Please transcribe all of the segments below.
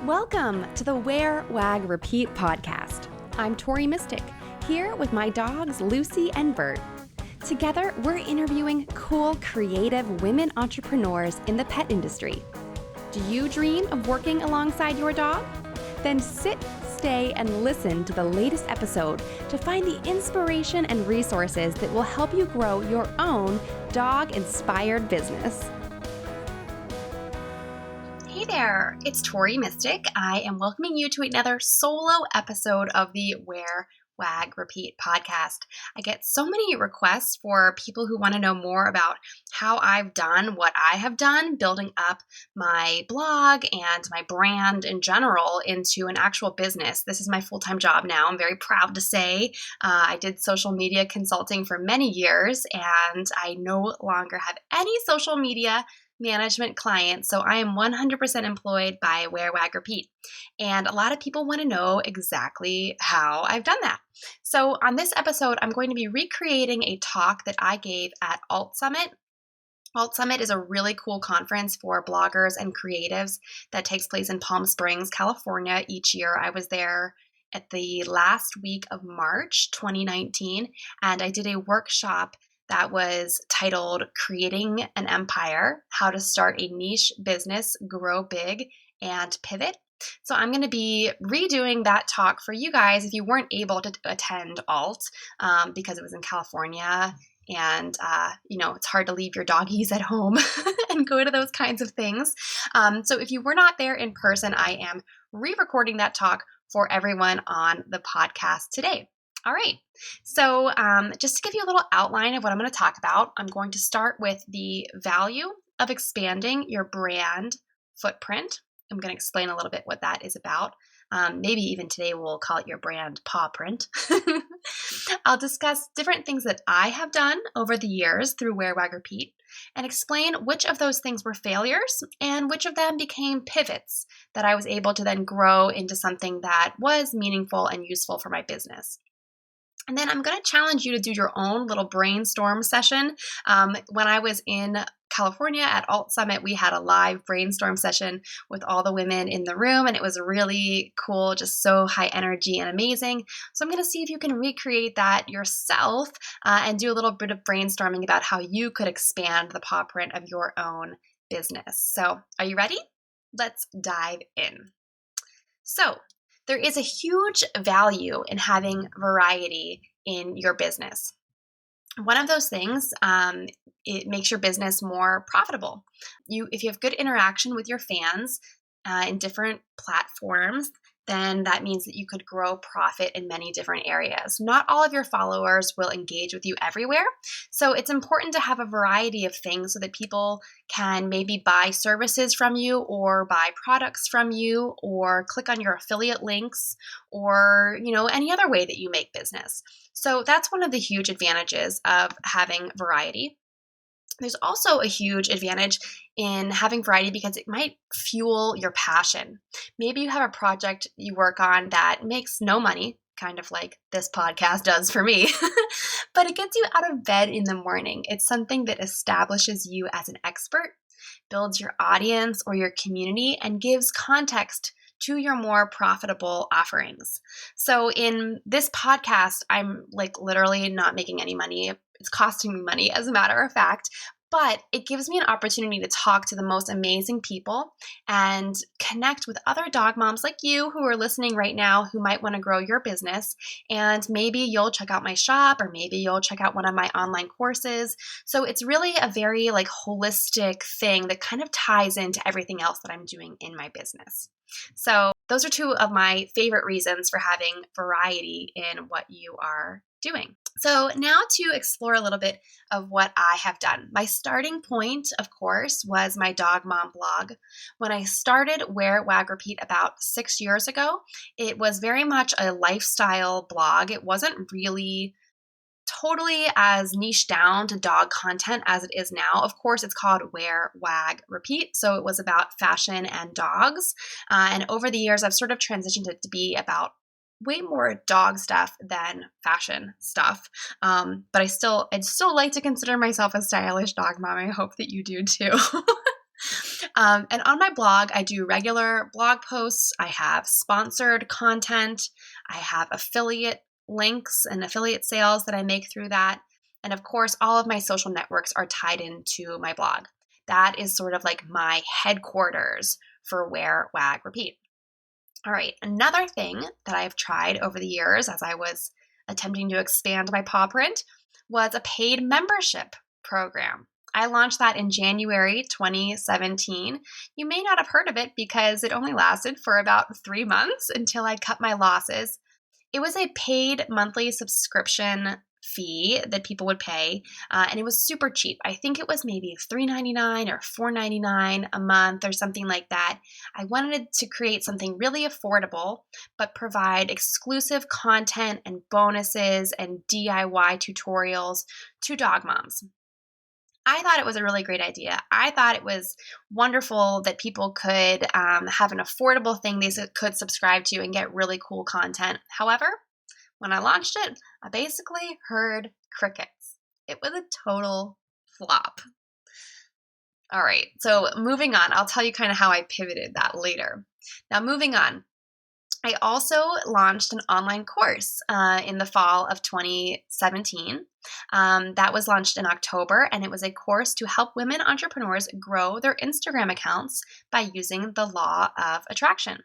Welcome to the Wear Wag Repeat podcast. I'm Tori Mystic, here with my dogs Lucy and Bert. Together, we're interviewing cool, creative women entrepreneurs in the pet industry. Do you dream of working alongside your dog? Then sit, stay, and listen to the latest episode to find the inspiration and resources that will help you grow your own dog-inspired business. Hey there, it's Tori Mystic. I am welcoming you to another solo episode of the Wear Wag Repeat podcast. I get so many requests for people who want to know more about how I've done what I have done, building up my blog and my brand in general into an actual business. This is my full-time job now. I'm very proud to say I did social media consulting for many years, and I no longer have any social media management clients, so I am 100% employed by Wear Wag Repeat. And a lot of people want to know exactly how I've done that. So on this episode, I'm going to be recreating a talk that I gave at Alt Summit. Alt Summit is a really cool conference for bloggers and creatives that takes place in Palm Springs, California each year. I was there at the last week of March 2019, and I did a workshop that was titled Creating an Empire, How to Start a Niche Business, Grow Big, and Pivot. So I'm going to be redoing that talk for you guys if you weren't able to attend Alt because it was in California. And, it's hard to leave your doggies at home and go to those kinds of things. So if you were not there in person, I am re-recording that talk for everyone on the podcast today. All right, so just to give you a little outline of what I'm going to talk about, I'm going to start with the value of expanding your brand footprint. I'm going to explain a little bit what that is about. Maybe even today we'll call it your brand paw print. I'll discuss different things that I have done over the years through Wear Wag Repeat and explain which of those things were failures and which of them became pivots that I was able to then grow into something that was meaningful and useful for my business. And then I'm going to challenge you to do your own little brainstorm session. When I was in California at Alt Summit, we had a live brainstorm session with all the women in the room, and it was really cool, just so high energy and amazing. So I'm going to see if you can recreate that yourself and do a little bit of brainstorming about how you could expand the paw print of your own business. So are you ready? Let's dive in. So there is a huge value in having variety in your business. One of those things, it makes your business more profitable. If you have good interaction with your fans in different platforms, then that means that you could grow profit in many different areas. Not all of your followers will engage with you everywhere. So it's important to have a variety of things so that people can maybe buy services from you or buy products from you or click on your affiliate links or, any other way that you make business. So that's one of the huge advantages of having variety. There's also a huge advantage in having variety because it might fuel your passion. Maybe you have a project you work on that makes no money, kind of like this podcast does for me, but it gets you out of bed in the morning. It's something that establishes you as an expert, builds your audience or your community, and gives context to your more profitable offerings. So in this podcast, I'm literally not making any money. It's costing me money, as a matter of fact, but it gives me an opportunity to talk to the most amazing people and connect with other dog moms like you who are listening right now who might want to grow your business. And maybe you'll check out my shop, or maybe you'll check out one of my online courses. So it's really a very holistic thing that kind of ties into everything else that I'm doing in my business. So those are two of my favorite reasons for having variety in what you are doing. So now to explore a little bit of what I have done. My starting point, of course, was my Dog Mom blog. When I started Wear Wag Repeat about 6 years ago, it was very much a lifestyle blog. It wasn't really totally as niche down to dog content as it is now. Of course, it's called Wear Wag Repeat, so it was about fashion and dogs. And over the years, I've sort of transitioned it to be about way more dog stuff than fashion stuff. But I'd still like to consider myself a stylish dog mom. I hope that you do too. And on my blog, I do regular blog posts. I have sponsored content. I have affiliate links and affiliate sales that I make through that. And of course, all of my social networks are tied into my blog. That is sort of like my headquarters for Wear Wag Repeat. All right, another thing that I've tried over the years as I was attempting to expand my paw print was a paid membership program. I launched that in January 2017. You may not have heard of it because it only lasted for about 3 months until I cut my losses. It was a paid monthly subscription fee that people would pay, and it was super cheap. I think it was maybe $3.99 or $4.99 a month or something like that. I wanted to create something really affordable, but provide exclusive content and bonuses and DIY tutorials to dog moms. I thought it was a really great idea. I thought it was wonderful that people could have an affordable thing they could subscribe to and get really cool content. However, when I launched it, I basically heard crickets. It was a total flop. All right, so moving on, I'll tell you kind of how I pivoted that later. Now, moving on, I also launched an online course in the fall of 2017. That was launched in October, and it was a course to help women entrepreneurs grow their Instagram accounts by using the law of attraction.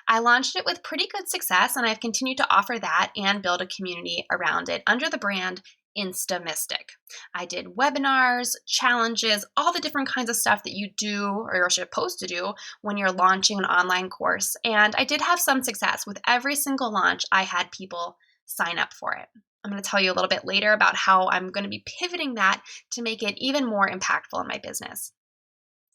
I launched it with pretty good success, and I've continued to offer that and build a community around it under the brand Instamystic. I did webinars, challenges, all the different kinds of stuff that you do or you're supposed to do when you're launching an online course. And I did have some success. With every single launch, I had people sign up for it. I'm going to tell you a little bit later about how I'm going to be pivoting that to make it even more impactful in my business.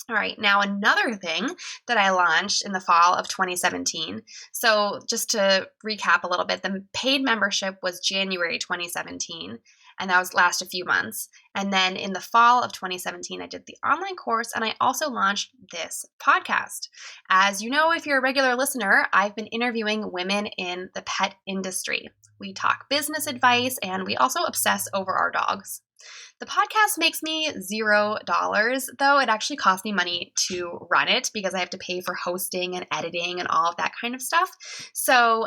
All right, now another thing that I launched in the fall of 2017. So, just to recap a little bit, the paid membership was January 2017, and that was last a few months. And then in the fall of 2017, I did the online course, and I also launched this podcast. As you know, if you're a regular listener, I've been interviewing women in the pet industry. We talk business advice, and we also obsess over our dogs. The podcast makes me $0, though it actually costs me money to run it because I have to pay for hosting and editing and all of that kind of stuff. So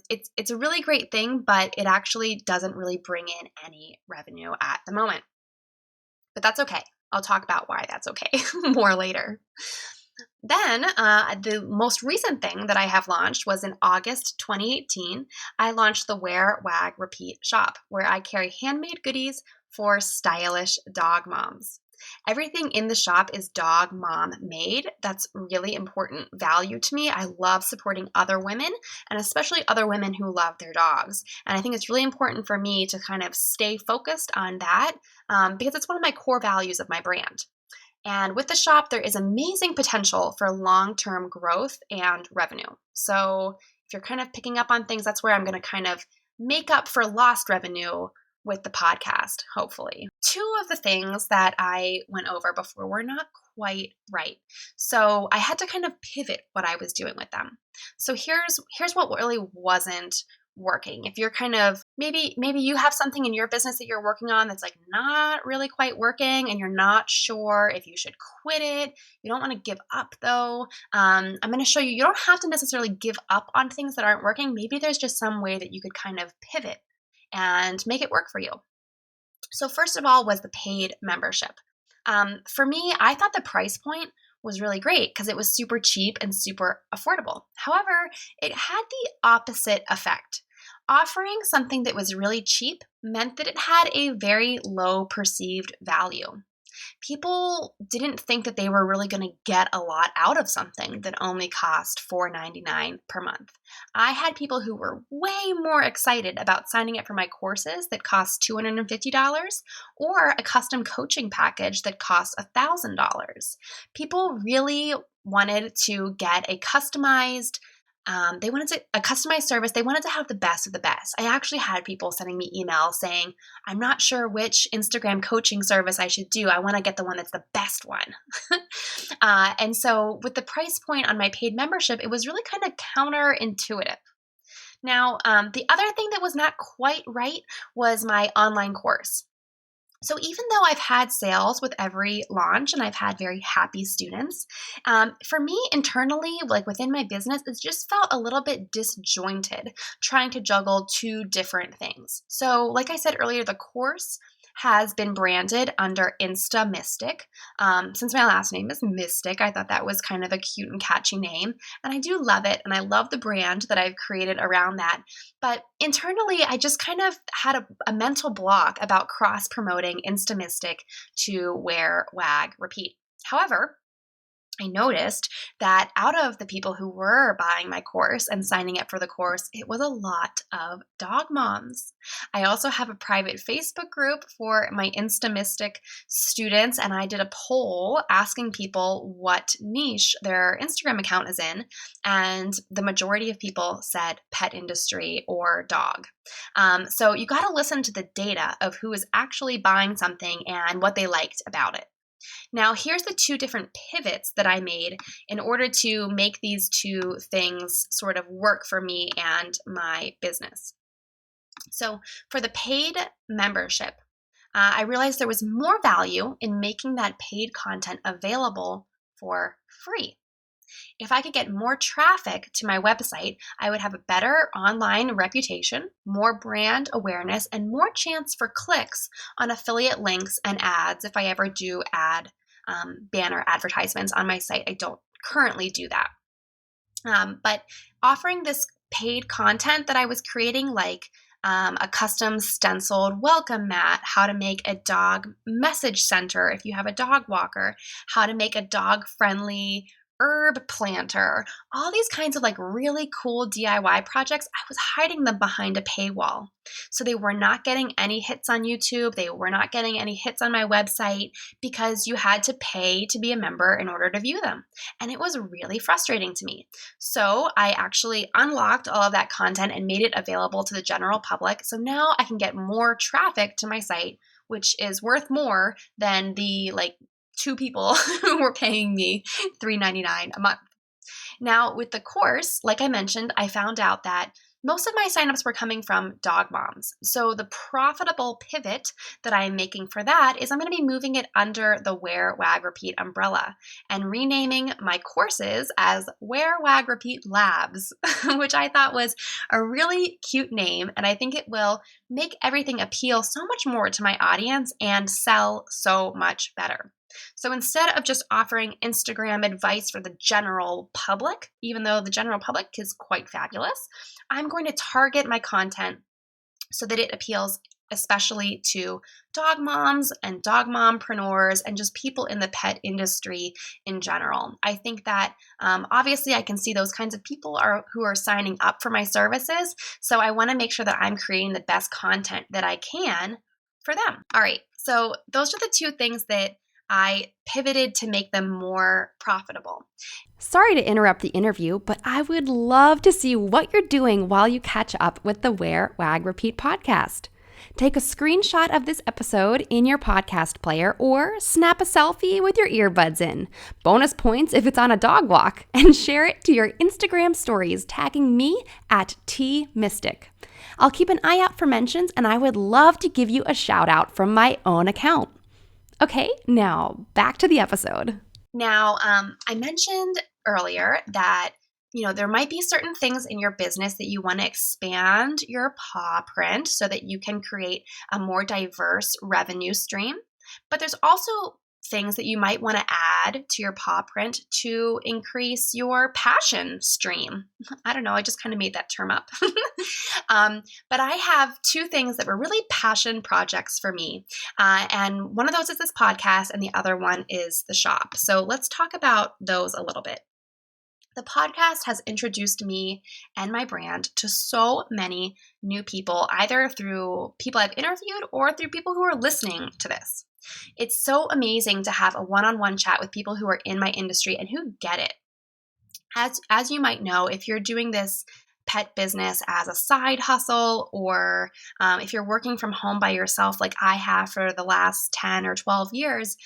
it's a really great thing, but it actually doesn't really bring in any revenue at the moment. But that's okay. I'll talk about why that's okay more later. Then, the most recent thing that I have launched was in August 2018. I launched the Wear Wag Repeat shop, where I carry handmade goodies for stylish dog moms. Everything in the shop is dog mom made. That's really important value to me. I love supporting other women, and especially other women who love their dogs. And I think it's really important for me to kind of stay focused on that because it's one of my core values of my brand. And with the shop, there is amazing potential for long-term growth and revenue. So if you're kind of picking up on things, that's where I'm going to kind of make up for lost revenue with the podcast, hopefully. Two of the things that I went over before were not quite right. So I had to kind of pivot what I was doing with them. So here's what really wasn't working. If you're kind of maybe you have something in your business that you're working on that's like not really quite working and you're not sure if you should quit it. You don't want to give up though. I'm going to show you don't have to necessarily give up on things that aren't working. Maybe there's just some way that you could kind of pivot and make it work for you. So first of all was the paid membership. For me, I thought the price point was really great because it was super cheap and super affordable. However, it had the opposite effect. Offering something that was really cheap meant that it had a very low perceived value. People didn't think that they were really going to get a lot out of something that only cost $4.99 per month. I had people who were way more excited about signing up for my courses that cost $250 or a custom coaching package that cost $1,000. People really wanted to get a customized a customized service. They wanted to have the best of the best. I actually had people sending me emails saying, I'm not sure which Instagram coaching service I should do. I want to get the one that's the best one. And so with the price point on my paid membership, it was really kind of counterintuitive. Now, the other thing that was not quite right was my online course. So even though I've had sales with every launch and I've had very happy students, for me internally, like within my business, it just felt a little bit disjointed trying to juggle two different things. So, like I said earlier, the course has been branded under Insta Mystic. Since my last name is Mystic, I thought that was kind of a cute and catchy name. And I do love it. And I love the brand that I've created around that. But internally, I just kind of had a mental block about cross promoting Insta Mystic to Wear Wag Repeat. However, I noticed that out of the people who were buying my course and signing up for the course, it was a lot of dog moms. I also have a private Facebook group for my Instamistic students, and I did a poll asking people what niche their Instagram account is in, and the majority of people said pet industry or dog. So you got to listen to the data of who is actually buying something and what they liked about it. Now, here's the two different pivots that I made in order to make these two things sort of work for me and my business. So, for the paid membership, I realized there was more value in making that paid content available for free. If I could get more traffic to my website, I would have a better online reputation, more brand awareness, and more chance for clicks on affiliate links and ads if I ever do add banner advertisements on my site. I don't currently do that. But offering this paid content that I was creating, like a custom stenciled welcome mat, how to make a dog message center if you have a dog walker, how to make a dog friendly herb planter, all these kinds of like really cool DIY projects, I was hiding them behind a paywall. So they were not getting any hits on YouTube. They were not getting any hits on my website because you had to pay to be a member in order to view them. And it was really frustrating to me. So I actually unlocked all of that content and made it available to the general public. So now I can get more traffic to my site, which is worth more than the like two people who were paying me $3.99 a month. Now, with the course, like I mentioned, I found out that most of my signups were coming from dog moms. So the profitable pivot that I'm making for that is I'm going to be moving it under the Wear Wag Repeat umbrella and renaming my courses as Wear Wag Repeat Labs, which I thought was a really cute name. And I think it will make everything appeal so much more to my audience and sell so much better. So instead of just offering Instagram advice for the general public, even though the general public is quite fabulous, I'm going to target my content so that it appeals especially to dog moms and dog mompreneurs and just people in the pet industry in general. I think that obviously I can see those kinds of people who are signing up for my services. So I want to make sure that I'm creating the best content that I can for them. All right. So those are the two things that I pivoted to make them more profitable. Sorry to interrupt the interview, but I would love to see what you're doing while you catch up with the Wear Wag Repeat podcast. Take a screenshot of this episode in your podcast player or snap a selfie with your earbuds in. Bonus points if it's on a dog walk, and share it to your Instagram stories, tagging me at @tmystic. I'll keep an eye out for mentions, and I would love to give you a shout out from my own account. Okay, now back to the episode. Now, I mentioned earlier that there might be certain things in your business that you want to expand your paw print so that you can create a more diverse revenue stream. But there's also things that you might want to add to your paw print to increase your passion stream. I don't know, I just kind of made that term up. But I have two things that were really passion projects for me. And one of those is this podcast, and the other one is the shop. So let's talk about those a little bit. The podcast has introduced me and my brand to so many new people, either through people I've interviewed or through people who are listening to this. It's so amazing to have a one-on-one chat with people who are in my industry and who get it. As you might know, if you're doing this pet business as a side hustle, or if you're working from home by yourself like I have for the last 10 or 12 years,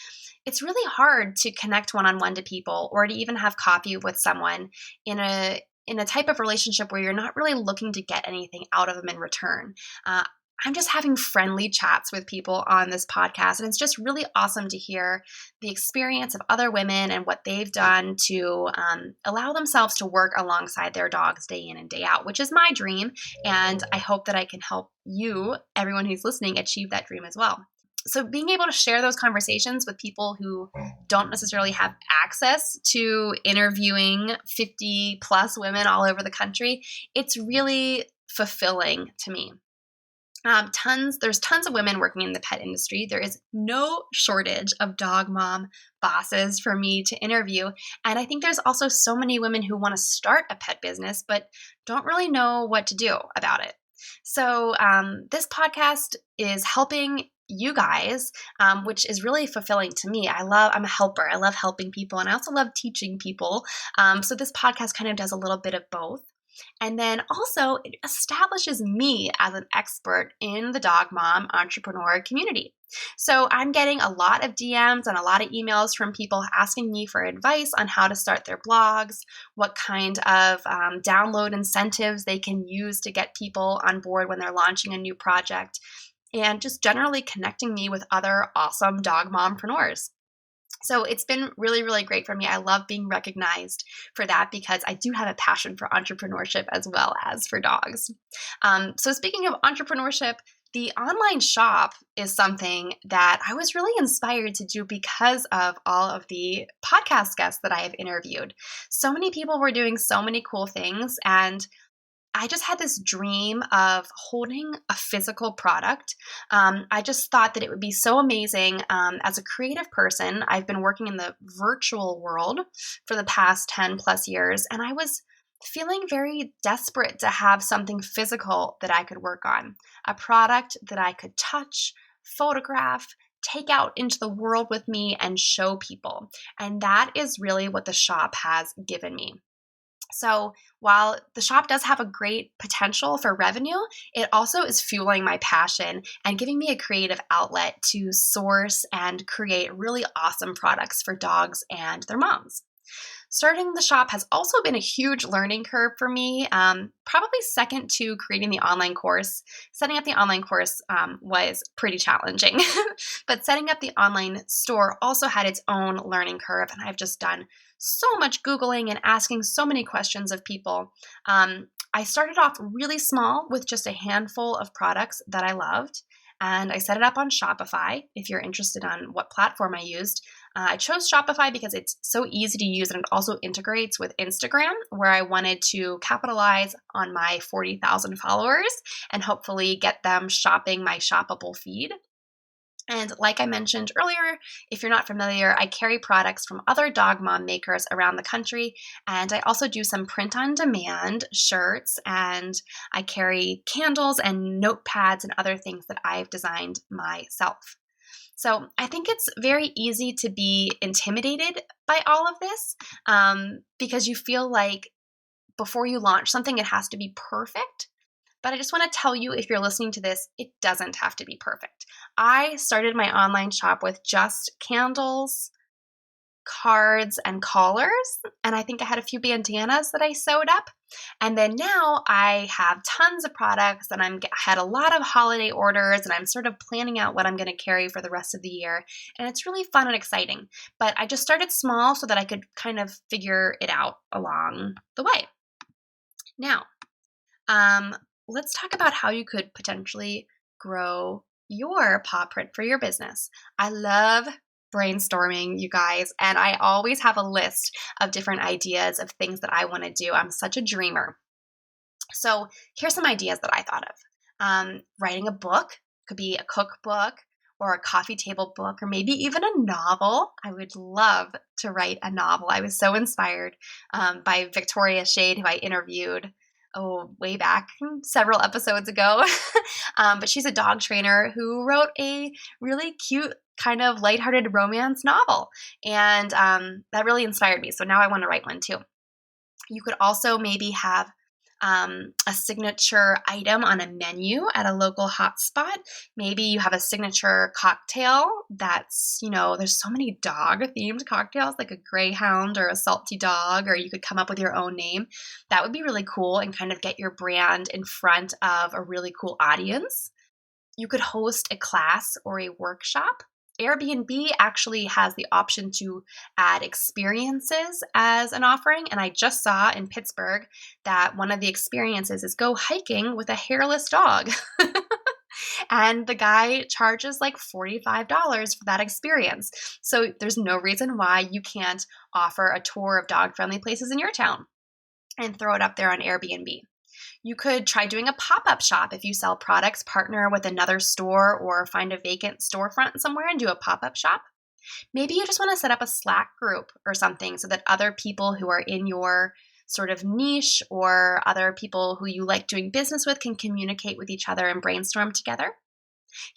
it's really hard to connect one-on-one to people or to even have coffee with someone in a type of relationship where you're not really looking to get anything out of them in return. I'm just having friendly chats with people on this podcast. And it's just really awesome to hear the experience of other women and what they've done to allow themselves to work alongside their dogs day in and day out, which is my dream. And I hope that I can help you, everyone who's listening, achieve that dream as well. So being able to share those conversations with people who don't necessarily have access to interviewing 50 plus women all over the country, it's really fulfilling to me. There's tons of women working in the pet industry. There is no shortage of dog mom bosses for me to interview. And I think there's also so many women who want to start a pet business, but don't really know what to do about it. So this podcast is helping you guys, which is really fulfilling to me. I'm a helper. I love helping people, and I also love teaching people. So this podcast kind of does a little bit of both. And then also, it establishes me as an expert in the dog mom entrepreneur community. So I'm getting a lot of DMs and a lot of emails from people asking me for advice on how to start their blogs, what kind of download incentives they can use to get people on board when they're launching a new project, and just generally connecting me with other awesome dog mompreneurs. So it's been really, really great for me. I love being recognized for that because I do have a passion for entrepreneurship as well as for dogs. So speaking of entrepreneurship, the online shop is something that I was really inspired to do because of all of the podcast guests that I have interviewed. So many people were doing so many cool things, and I just had this dream of holding a physical product. I just thought that it would be so amazing. As a creative person, I've been working in the virtual world for the past 10 plus years, and I was feeling very desperate to have something physical that I could work on, a product that I could touch, photograph, take out into the world with me, and show people. And that is really what the shop has given me. So while the shop does have a great potential for revenue, it also is fueling my passion and giving me a creative outlet to source and create really awesome products for dogs and their moms. Starting the shop has also been a huge learning curve for me, probably second to creating the online course. Setting up the online course was pretty challenging, but setting up the online store also had its own learning curve, and I've just done so much Googling and asking so many questions of people. I started off really small with just a handful of products that I loved, and I set it up on Shopify. If you're interested on what platform I used, I chose Shopify because it's so easy to use, and it also integrates with Instagram, where I wanted to capitalize on my 40,000 followers and hopefully get them shopping my shoppable feed. And like I mentioned earlier, if you're not familiar, I carry products from other dog mom makers around the country. And I also do some print on demand shirts, and I carry candles and notepads and other things that I've designed myself. So I think it's very easy to be intimidated by all of this because you feel like before you launch something, it has to be perfect. But I just want to tell you, if you're listening to this, it doesn't have to be perfect. I started my online shop with just candles, cards, and collars, and I think I had a few bandanas that I sewed up. And then now I have tons of products, and I had a lot of holiday orders, and I'm sort of planning out what I'm going to carry for the rest of the year. And it's really fun and exciting. But I just started small so that I could kind of figure it out along the way. Now, let's talk about how you could potentially grow your paw print for your business. I love brainstorming, you guys, and I always have a list of different ideas of things that I want to do. I'm such a dreamer. So here's some ideas that I thought of. Writing a book, could be a cookbook or a coffee table book, or maybe even a novel. I would love to write a novel. I was so inspired by Victoria Shade, who I interviewed way back several episodes ago. But she's a dog trainer who wrote a really cute kind of lighthearted romance novel. And that really inspired me. So now I want to write one too. You could also maybe have a signature item on a menu at a local hotspot. Maybe you have a signature cocktail that's, there's so many dog-themed cocktails, like a greyhound or a salty dog, or you could come up with your own name. That would be really cool and kind of get your brand in front of a really cool audience. You could host a class or a workshop. Airbnb actually has the option to add experiences as an offering. And I just saw in Pittsburgh that one of the experiences is go hiking with a hairless dog. And the guy charges like $45 for that experience. So there's no reason why you can't offer a tour of dog friendly places in your town and throw it up there on Airbnb. You could try doing a pop-up shop if you sell products, partner with another store or find a vacant storefront somewhere and do a pop-up shop. Maybe you just want to set up a Slack group or something so that other people who are in your sort of niche or other people who you like doing business with can communicate with each other and brainstorm together.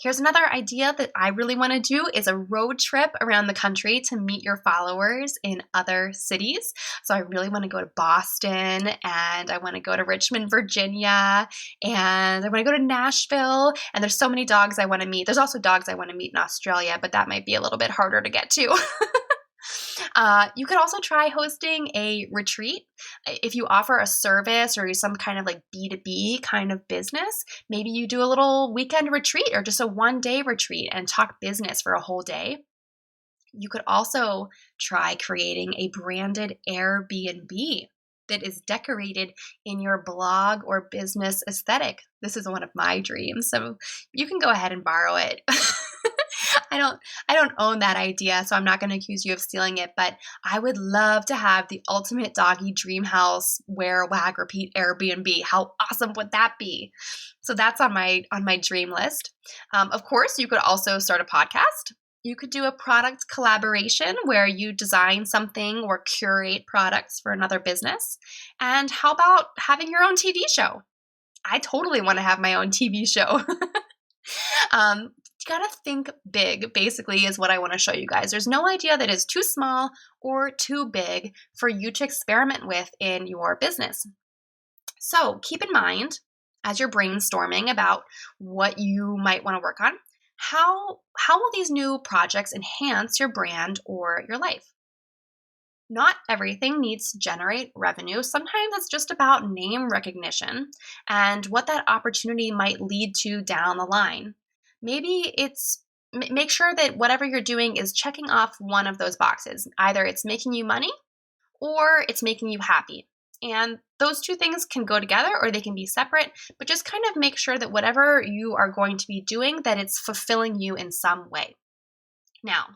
Here's another idea that I really want to do is a road trip around the country to meet your followers in other cities. So I really want to go to Boston and I want to go to Richmond, Virginia, and I want to go to Nashville. And there's so many dogs I want to meet. There's also dogs I want to meet in Australia, but that might be a little bit harder to get to. You could also try hosting a retreat. If you offer a service or some kind of like B2B kind of business, maybe you do a little weekend retreat or just a one-day retreat and talk business for a whole day. You could also try creating a branded Airbnb that is decorated in your blog or business aesthetic. This is one of my dreams, so you can go ahead and borrow it. I don't own that idea, so I'm not going to accuse you of stealing it, but I would love to have the ultimate doggy dream house, Wear Wag Repeat Airbnb. How awesome would that be? So that's on my dream list. Of course, you could also start a podcast. You could do a product collaboration where you design something or curate products for another business. And how about having your own TV show? I totally want to have my own TV show. You gotta think big, basically, is what I want to show you guys. There's no idea that is too small or too big for you to experiment with in your business. So keep in mind, as you're brainstorming about what you might want to work on, how will these new projects enhance your brand or your life? Not everything needs to generate revenue. Sometimes it's just about name recognition and what that opportunity might lead to down the line. Maybe make sure that whatever you're doing is checking off one of those boxes. Either it's making you money or it's making you happy. And those two things can go together or they can be separate, but just kind of make sure that whatever you are going to be doing, that it's fulfilling you in some way. Now,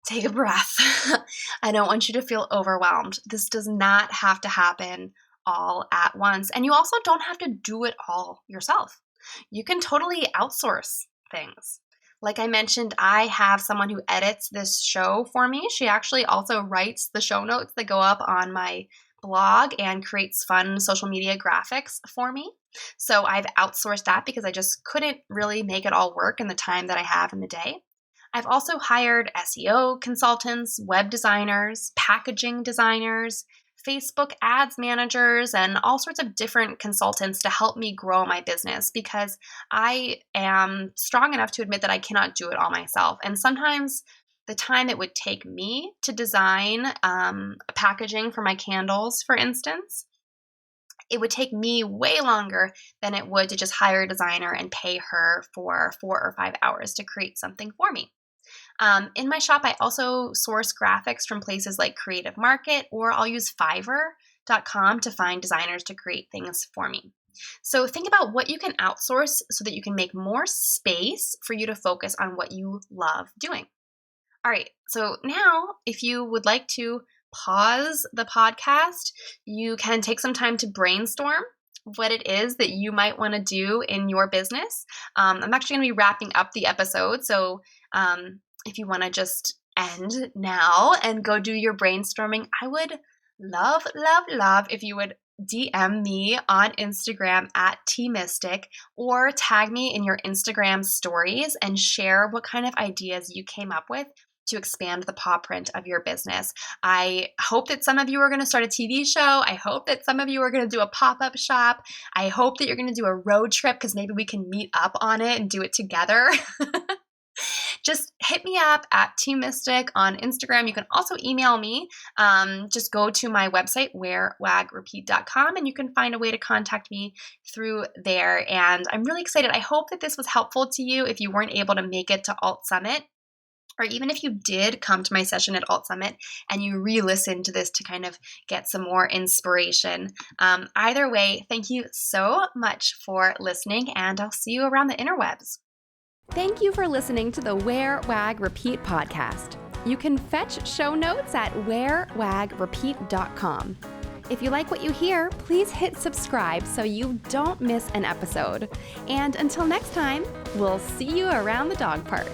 take a breath. I don't want you to feel overwhelmed. This does not have to happen all at once. And you also don't have to do it all yourself. You can totally outsource things. Like I mentioned, I have someone who edits this show for me. She actually also writes the show notes that go up on my blog and creates fun social media graphics for me. So I've outsourced that because I just couldn't really make it all work in the time that I have in the day. I've also hired SEO consultants, web designers, packaging designers, Facebook ads managers, and all sorts of different consultants to help me grow my business because I am strong enough to admit that I cannot do it all myself. And sometimes the time it would take me to design packaging for my candles, for instance, it would take me way longer than it would to just hire a designer and pay her for 4 or 5 hours to create something for me. In my shop, I also source graphics from places like Creative Market, or I'll use Fiverr.com to find designers to create things for me. So think about what you can outsource so that you can make more space for you to focus on what you love doing. All right, so now if you would like to pause the podcast, you can take some time to brainstorm what it is that you might want to do in your business. I'm actually going to be wrapping up the episode, so if you want to just end now and go do your brainstorming, I would love, love, love if you would DM me on Instagram at tmystic or tag me in your Instagram stories and share what kind of ideas you came up with to expand the paw print of your business. I hope that some of you are going to start a TV show. I hope that some of you are going to do a pop-up shop. I hope that you're going to do a road trip because maybe we can meet up on it and do it together. just hit me up at TMystic on Instagram. You can also email me. Just go to my website, wearwagrepeat.com, and you can find a way to contact me through there. And I'm really excited. I hope that this was helpful to you if you weren't able to make it to Alt Summit. Or even if you did come to my session at Alt Summit and you re-listened to this to kind of get some more inspiration. Either way, thank you so much for listening, and I'll see you around the interwebs. Thank you for listening to the Wear Wag Repeat podcast. You can fetch show notes at wearwagrepeat.com. If you like what you hear, please hit subscribe so you don't miss an episode. And until next time, we'll see you around the dog park.